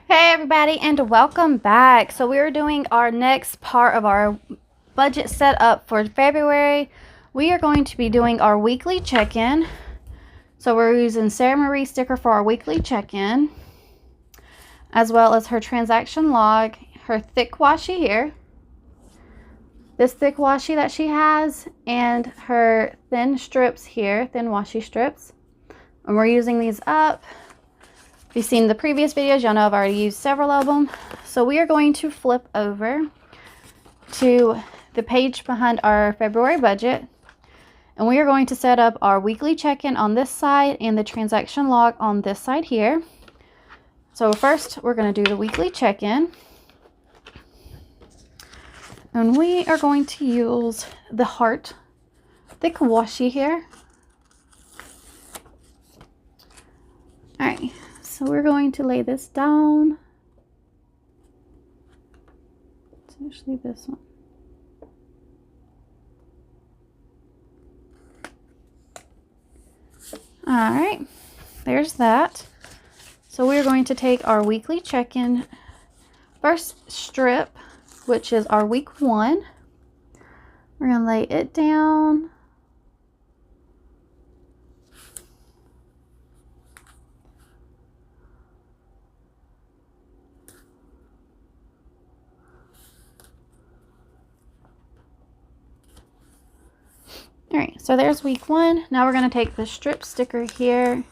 Hey everybody, and welcome back. So we're doing our next part of our budget setup for February. We are going to be doing our weekly check-in. So we're using Sara Marie sticker for our weekly check-in, as well as her transaction log, her thick washi here, this thick washi that she has, and her thin strips here, thin washi strips. And we're using these up. If you've seen the previous videos, y'all know I've already used several of them. So we are going to flip over to the page behind our February budget, and we are going to set up our weekly check-in on this side and the transaction log on this side here. So first we're going to do the weekly check-in, and we are going to use the heart thick washi here. All right. So we're going to lay this down. It's usually this one. All right, there's that. So we're going to take our weekly check-in first strip, which is our week 1. We're going to lay it down. All right, so there's week 1. Now we're going to take the strip sticker here,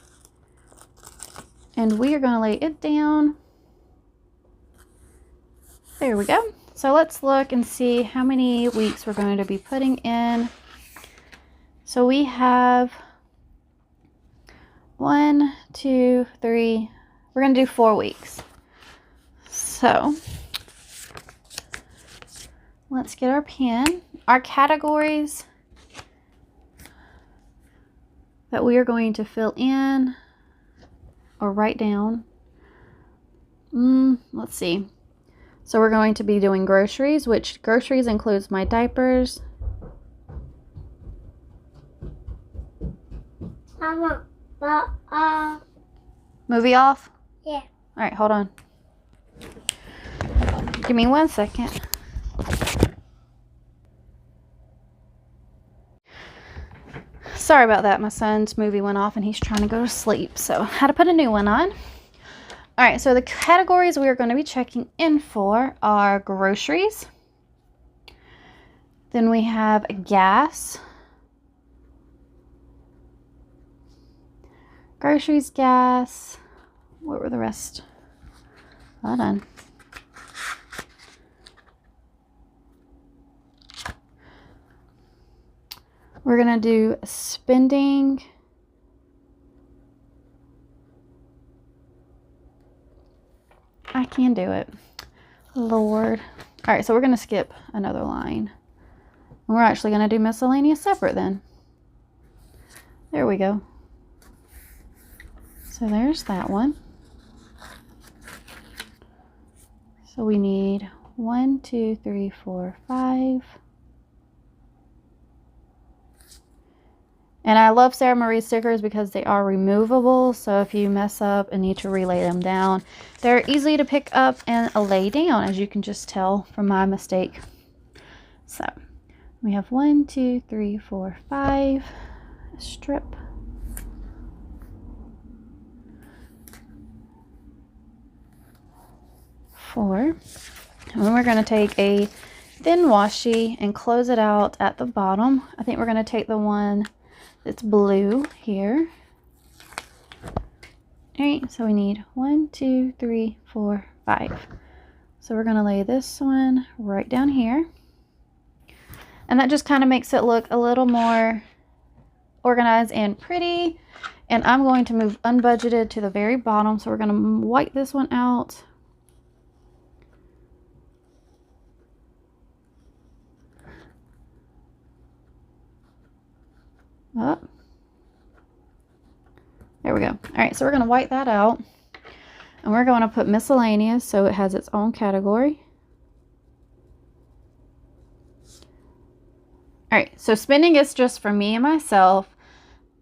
and we are going to lay it down. There we go. So let's look and see how many weeks we're going to be putting in. So we have 1, 2, 3. We're going to do 4 weeks. So let's get our pen. Our categories that we are going to fill in or write down. Let's see. So we're going to be doing groceries, which groceries includes my diapers. Movie off? Yeah. All right, hold on. Give me 1 second. Sorry about that. My son's movie went off and he's trying to go to sleep, so I had to put a new one on. All right, so the categories we are going to be checking in for are groceries. Then we have gas. Groceries, gas. What were the rest? Hold on. We're going to do spending. I can do it. Lord. All right, so we're going to skip another line. And we're actually going to do miscellaneous separate then. There we go. So there's that one. So we need 1, 2, 3, 4, 5. And I love Sara Marie stickers because they are removable. So if you mess up and need to relay them down, they're easy to pick up and lay down, as you can just tell from my mistake. So we have 1, 2, 3, 4, 5. A strip. Four. And then we're going to take a thin washi and close it out at the bottom. I think we're going to take the one it's blue here. All right, so we need 1, 2, 3, 4, 5. So we're going to lay this one right down here. And that just kind of makes it look a little more organized and pretty. And I'm going to move unbudgeted to the very bottom. So we're going to wipe this one out. Oh. There we go. All right, so we're going to white that out, and we're going to put miscellaneous so it has its own category. All right, so spending is just for me and myself.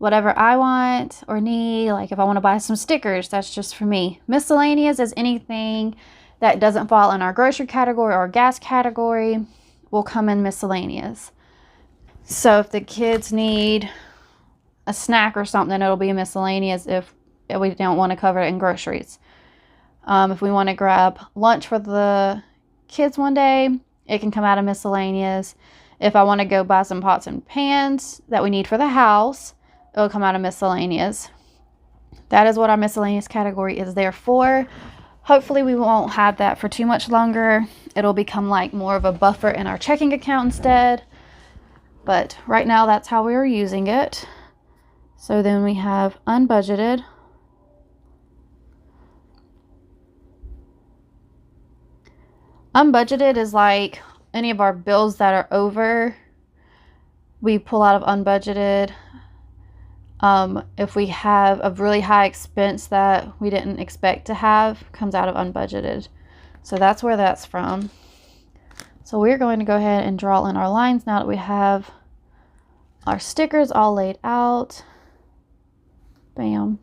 whatever I want or need. Like if I want to buy some stickers, that's just for me. Miscellaneous is anything that doesn't fall in our grocery category or gas category will come in miscellaneous. So if the kids need a snack or something, it'll be miscellaneous if we don't want to cover it in groceries. If we want to grab lunch for the kids one day, it can come out of miscellaneous. If I want to go buy some pots and pans that we need for the house, it'll come out of miscellaneous. That is what our miscellaneous category is there for. Hopefully we won't have that for too much longer. It'll become like more of a buffer in our checking account instead. But right now that's how we are using it. So then we have unbudgeted. Unbudgeted is like any of our bills that are over, we pull out of unbudgeted. If we have a really high expense that we didn't expect to have, comes out of unbudgeted. So that's where that's from. So we're going to go ahead and draw in our lines now that we have our stickers all laid out. Bam.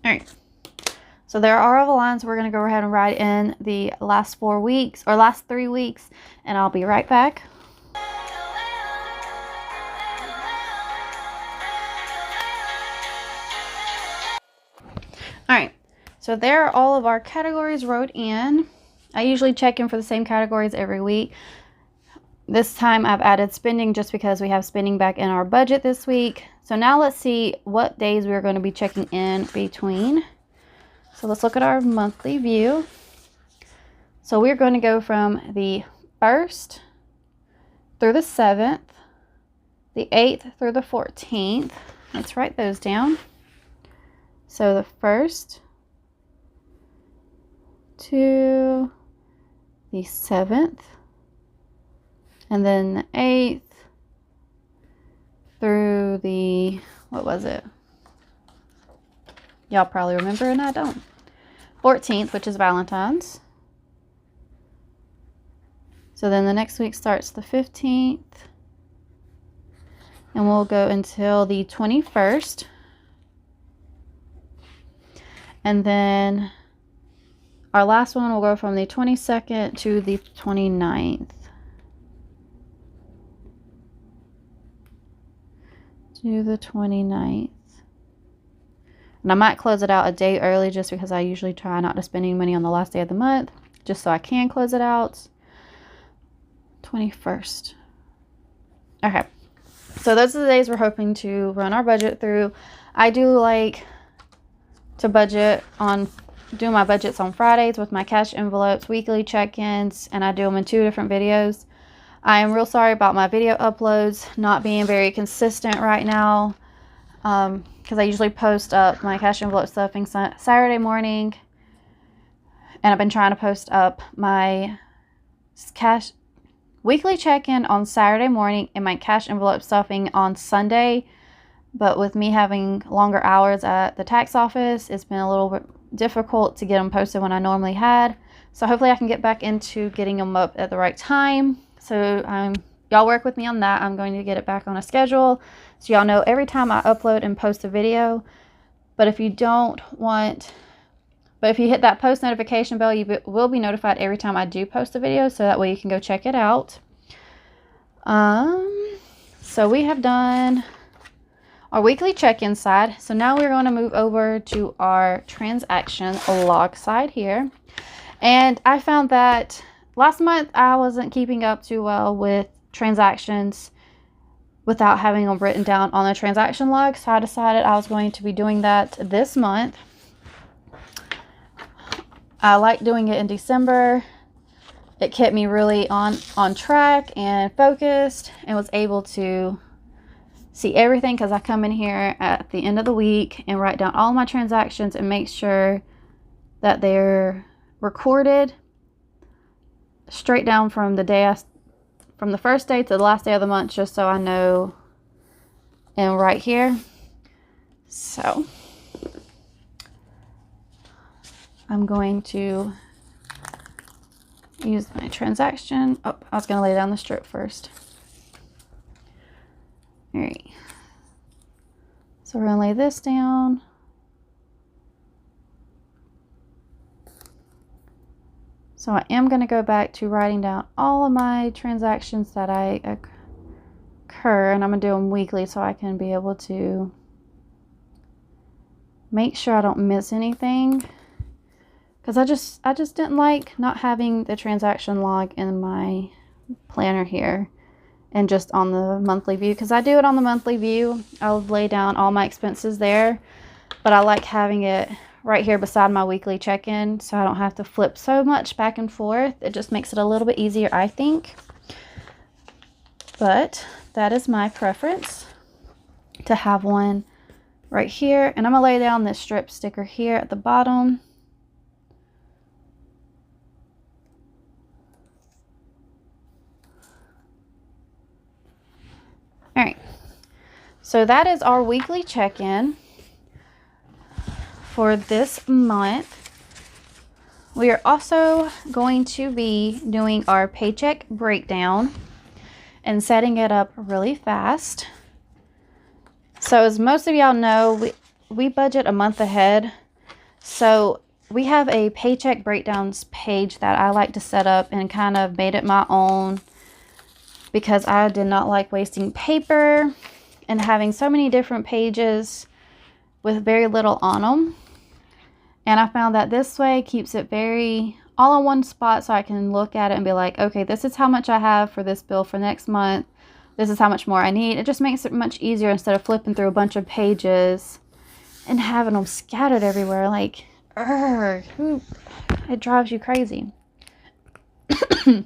All right. So there are all the lines. We're going to go ahead and write in the last 4 weeks or last 3 weeks, and I'll be right back. All right. So there are all of our categories wrote in. I usually check in for the same categories every week. This time I've added spending just because we have spending back in our budget this week. So now let's see what days we're going to be checking in between. So let's look at our monthly view. So we're going to go from the 1st through the 7th, the 8th through the 14th. Let's write those down. So the 1st to the 7th, and then the 8th through the, what was it? Y'all probably remember and I don't. 14th, which is Valentine's. So then the next week starts the 15th. And we'll go until the 21st. And then our last one will go from the 22nd to the 29th. To the 29th. And I might close it out a day early just because I usually try not to spend any money on the last day of the month, just so I can close it out. 21st. Okay. So those are the days we're hoping to run our budget through. I do like to budget on, do my budgets on Fridays with my cash envelopes, weekly check-ins, and I do them in 2 different videos. I am real sorry about my video uploads not being very consistent right now, because I usually post up my cash envelope stuffing Saturday morning, and I've been trying to post up my cash weekly check-in on Saturday morning and my cash envelope stuffing on Sunday. But with me having longer hours at the tax office, it's been a little bit difficult to get them posted when I normally had. So hopefully I can get back into getting them up at the right time. So y'all work with me on that. I'm going to get it back on a schedule so y'all know every time I upload and post a video. But if you don't want, but if you hit that post notification bell, you will be notified every time I do post a video, so that way you can go check it out. So we have done our weekly check-in side. So now we're going to move over to our transaction log side here. And I found that last month I wasn't keeping up too well with transactions without having them written down on the transaction log. So I decided I was going to be doing that this month. I like doing it in December. It kept me really on track and focused, and was able to see everything because I come in here at the end of the week and write down all my transactions and make sure that they're recorded straight down from the day from the first day to the last day of the month, just so I know. And right here, so I'm going to use my transaction. Oh, I was going to lay down the strip first. All right. So we're going to lay this down. So I am going to go back to writing down all of my transactions that I occur, and I'm going to do them weekly so I can be able to make sure I don't miss anything. Because I just didn't like not having the transaction log in my planner here and just on the monthly view. Because I do it on the monthly view. I'll lay down all my expenses there. But I like having it right here beside my weekly check-in so I don't have to flip so much back and forth. It just makes it a little bit easier, I think. But that is my preference, to have one right here. And I'm going to lay down this strip sticker here at the bottom. All right, so that is our weekly check-in for this month. We are also going to be doing our paycheck breakdown and setting it up really fast. So as most of y'all know, we budget a month ahead. So we have a paycheck breakdowns page that I like to set up and kind of made it my own, because I did not like wasting paper and having so many different pages with very little on them. And I found that this way keeps it very all in one spot, so I can look at it and be like, okay, this is how much I have for this bill for next month. This is how much more I need. It just makes it much easier instead of flipping through a bunch of pages and having them scattered everywhere. Like, it drives you crazy. All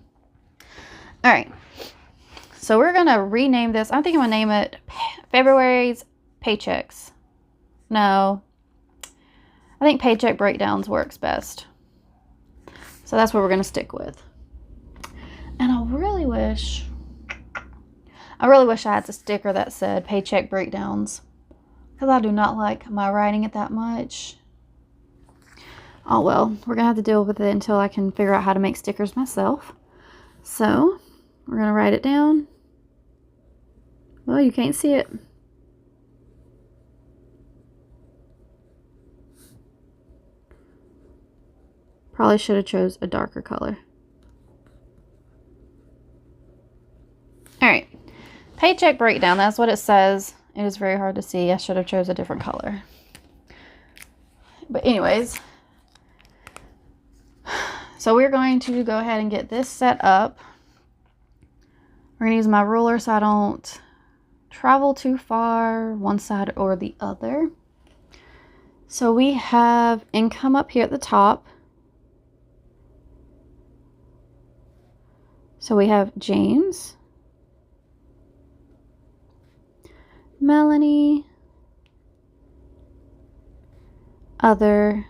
right. So we're going to rename this. I think I'm going to name it February's Paychecks. No. I think Paycheck Breakdowns works best. So that's what we're going to stick with. And I really wish I had a sticker that said Paycheck Breakdowns, because I do not like my writing it that much. Oh well, we're going to have to deal with it until I can figure out how to make stickers myself. So we're going to write it down. Well, you can't see it. Probably should have chose a darker color. All right, paycheck breakdown. That's what it says. It is very hard to see. I should have chose a different color. But anyways, so we're going to go ahead and get this set up. We're going to use my ruler so I don't travel too far one side or the other. So we have income up here at the top. So we have James, Melanie, other,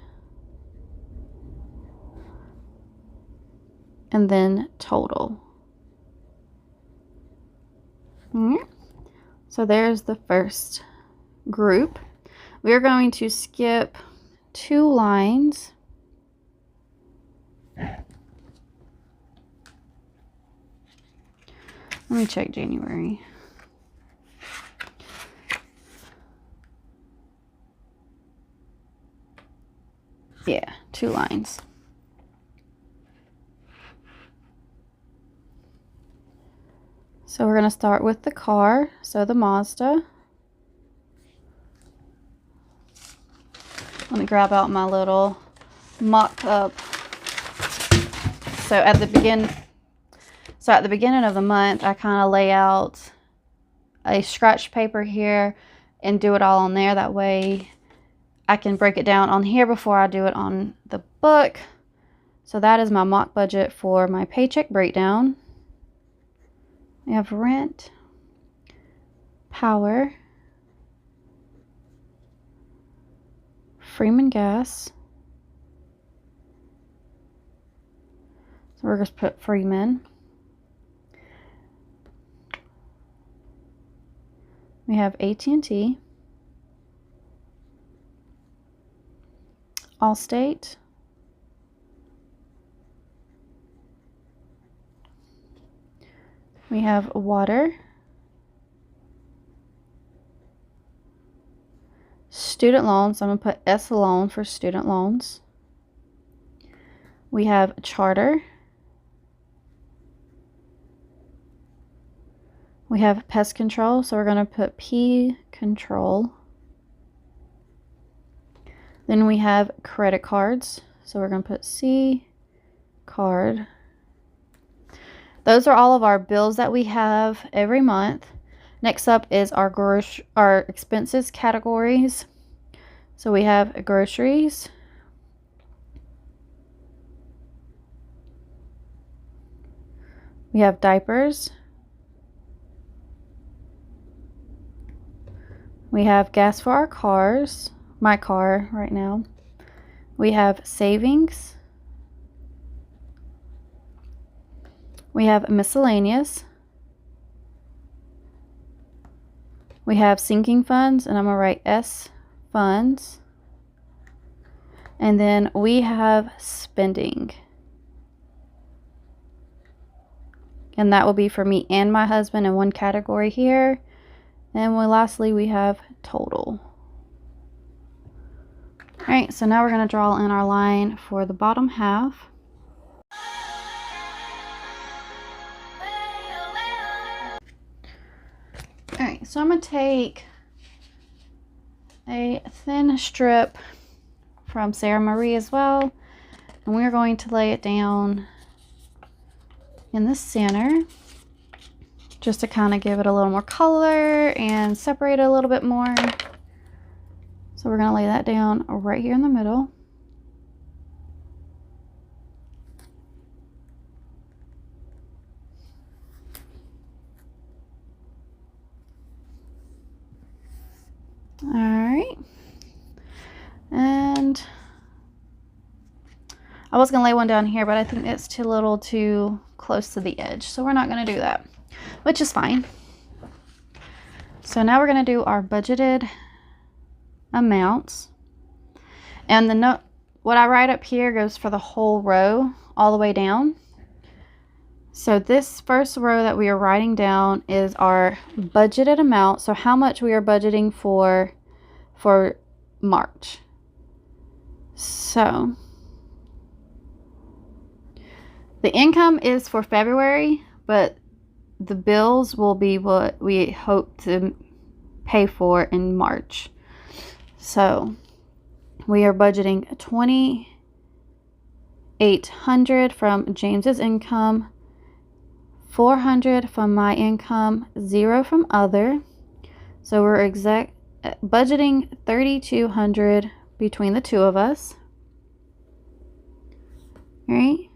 and then total. So there's the first group. We are going to skip 2 lines. Let me check January. Yeah, 2 lines. So we're going to start with the car, so the Mazda. Let me grab out my little mock-up. So at the beginning of the month, I kind of lay out a scratch paper here and do it all on there. That way I can break it down on here before I do it on the book. So that is my mock budget for my paycheck breakdown. We have rent, power, Freeman gas. So we're just put Freeman. We have AT&T, Allstate, We have water, student loans. I'm going to put S loan for student loans. We have charter. We have pest control, so we're going to put P control. Then we have credit cards, so we're going to put C card. Those are all of our bills that we have every month. Next up is our expenses categories. So we have groceries, we have diapers, we have gas for our cars, my car right now. We have savings. We have miscellaneous. We have sinking funds, and I'm going to write S funds. And then we have spending. And that will be for me and my husband in one category here. And lastly, we have total. All right, so now we're going to draw in our line for the bottom half. All right, so I'm going to take a thin strip from Sara Marie as well, and we're going to lay it down in the center just to kind of give it a little more color and separate it a little bit more. So we're going to lay that down right here in the middle. All right, and I was going to lay one down here, but I think it's too close to the edge, so we're not going to do that, which is fine. So now we're going to do our budgeted amounts, and what I write up here goes for the whole row all the way down. So this first row that we are writing down is our budgeted amount, so how much we are budgeting for March. So the income is for February, but the bills will be what we hope to pay for in March. So we are budgeting $2,800 from James's income, $400 from my income, $0 from other. So we're budgeting $3,200 between the two of us. All right.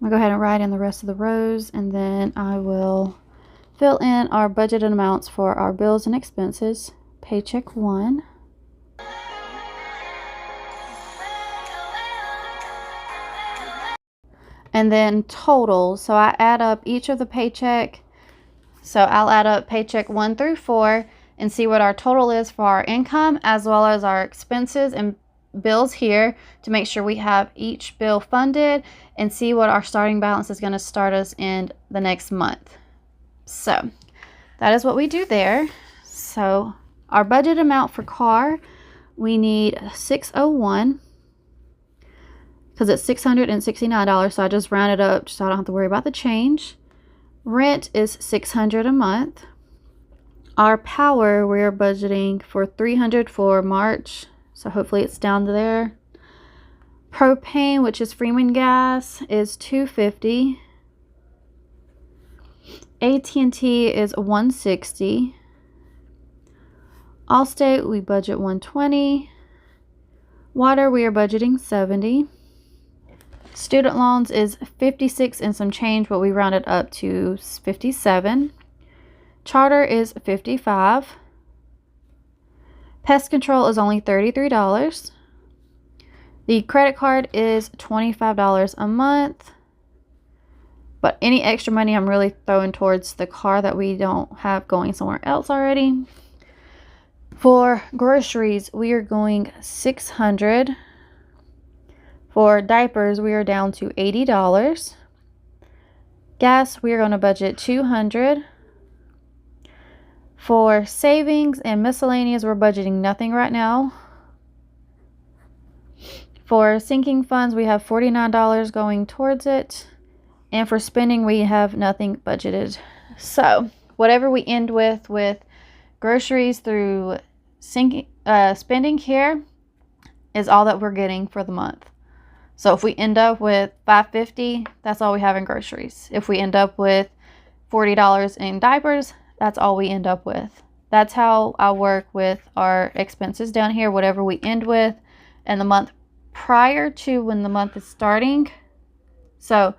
I'm going to go ahead and write in the rest of the rows, and then I will fill in our budgeted amounts for our bills and expenses. Paycheck 1. And then total. So I add up each of the paycheck. So I'll add up paycheck 1 through 4 and see what our total is for our income as well as our expenses and bills here to make sure we have each bill funded and see what our starting balance is going to start us in the next month. So that is what we do there. So our budget amount for car, we need $601 because it's $669, so I just rounded up so I don't have to worry about the change. Rent is $600 a month. Our power, we're budgeting for $300 for March, so hopefully it's down to there. Propane, which is Freeman gas, is $250. AT&T is $160. Allstate, we budget $120. Water, we are budgeting $70. Student loans is $56 and some change, but we rounded up to $57. Charter is $55. Pest control is only $33. The credit card is $25 a month. But any extra money I'm really throwing towards the car that we don't have going somewhere else already. For groceries, we are going $600 For diapers, we are down to $80. Gas, we are going to budget $200. For savings and miscellaneous, we're budgeting nothing right now. For sinking funds, we have $49 going towards it. And for spending, we have nothing budgeted. So whatever we end with groceries through spending here is all that we're getting for the month. So if we end up with $550, that's all we have in groceries. If we end up with $40 in diapers, that's all we end up with. That's how I work with our expenses down here, whatever we end with in the month prior to when the month is starting. So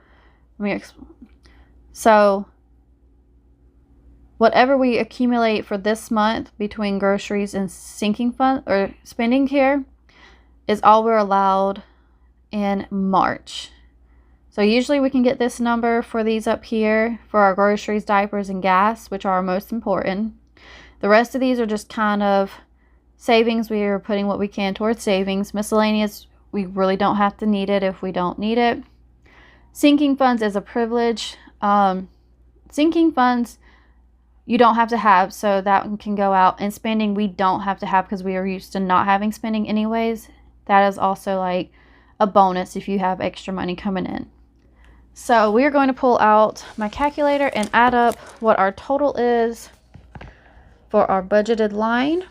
whatever we accumulate for this month between groceries and sinking fund or spending here is all we're allowed in March. So usually we can get this number for these up here for our groceries, diapers, and gas, which are our most important. The rest of these are just kind of savings. We are putting what we can towards savings. Miscellaneous, we really don't have to need it if we don't need it. Sinking funds is a privilege. Sinking funds you don't have to have, so that one can go out. And spending we don't have to have because we are used to not having spending anyways. That is also like a bonus if you have extra money coming in. So we are going to pull out my calculator and add up what our total is for our budgeted line.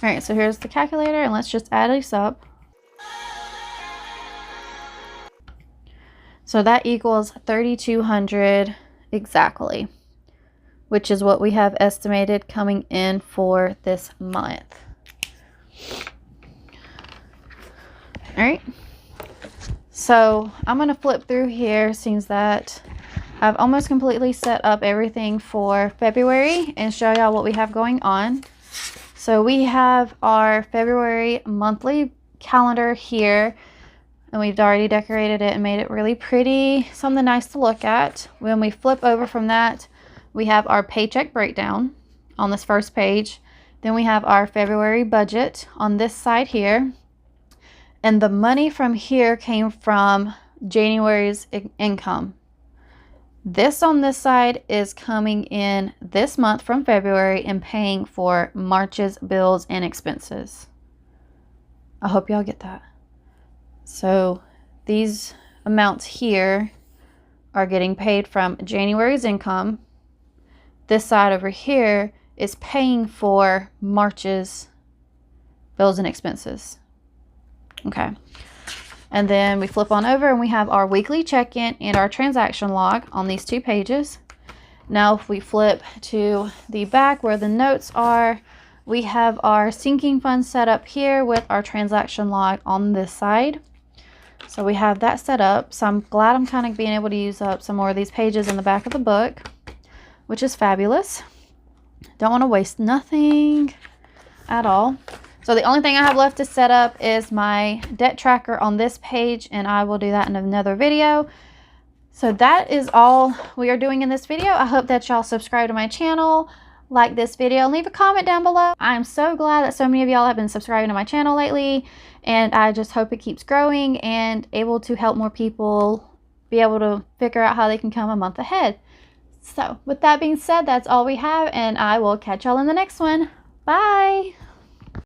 All right, so here's the calculator, and let's just add these up. So that equals $3,200 exactly, which is what we have estimated coming in for this month. All right, so I'm going to flip through here, since that I've almost completely set up everything for February, and show y'all what we have going on. So we have our February monthly calendar here, and we've already decorated it and made it really pretty, something nice to look at. When we flip over from that, we have our paycheck breakdown on this first page. Then we have our February budget on this side here. And the money from here came from January's income. This on this side is coming in this month from February and paying for March's bills and expenses. I hope y'all get that. So these amounts here are getting paid from January's income. This side over here is paying for March's bills and expenses. Okay. And then we flip on over and we have our weekly check-in and our transaction log on these two pages. Now if we flip to the back where the notes are, we have our sinking fund set up here with our transaction log on this side. So we have that set up. So I'm glad I'm kind of being able to use up some more of these pages in the back of the book, which is fabulous. Don't want to waste nothing at all. So the only thing I have left to set up is my debt tracker on this page, and I will do that in another video. So that is all we are doing in this video. I hope that y'all subscribe to my channel, like this video, and leave a comment down below. I'm so glad that so many of y'all have been subscribing to my channel lately, and I just hope it keeps growing and able to help more people be able to figure out how they can come a month ahead. So with that being said, that's all we have, and I will catch y'all in the next one. Bye!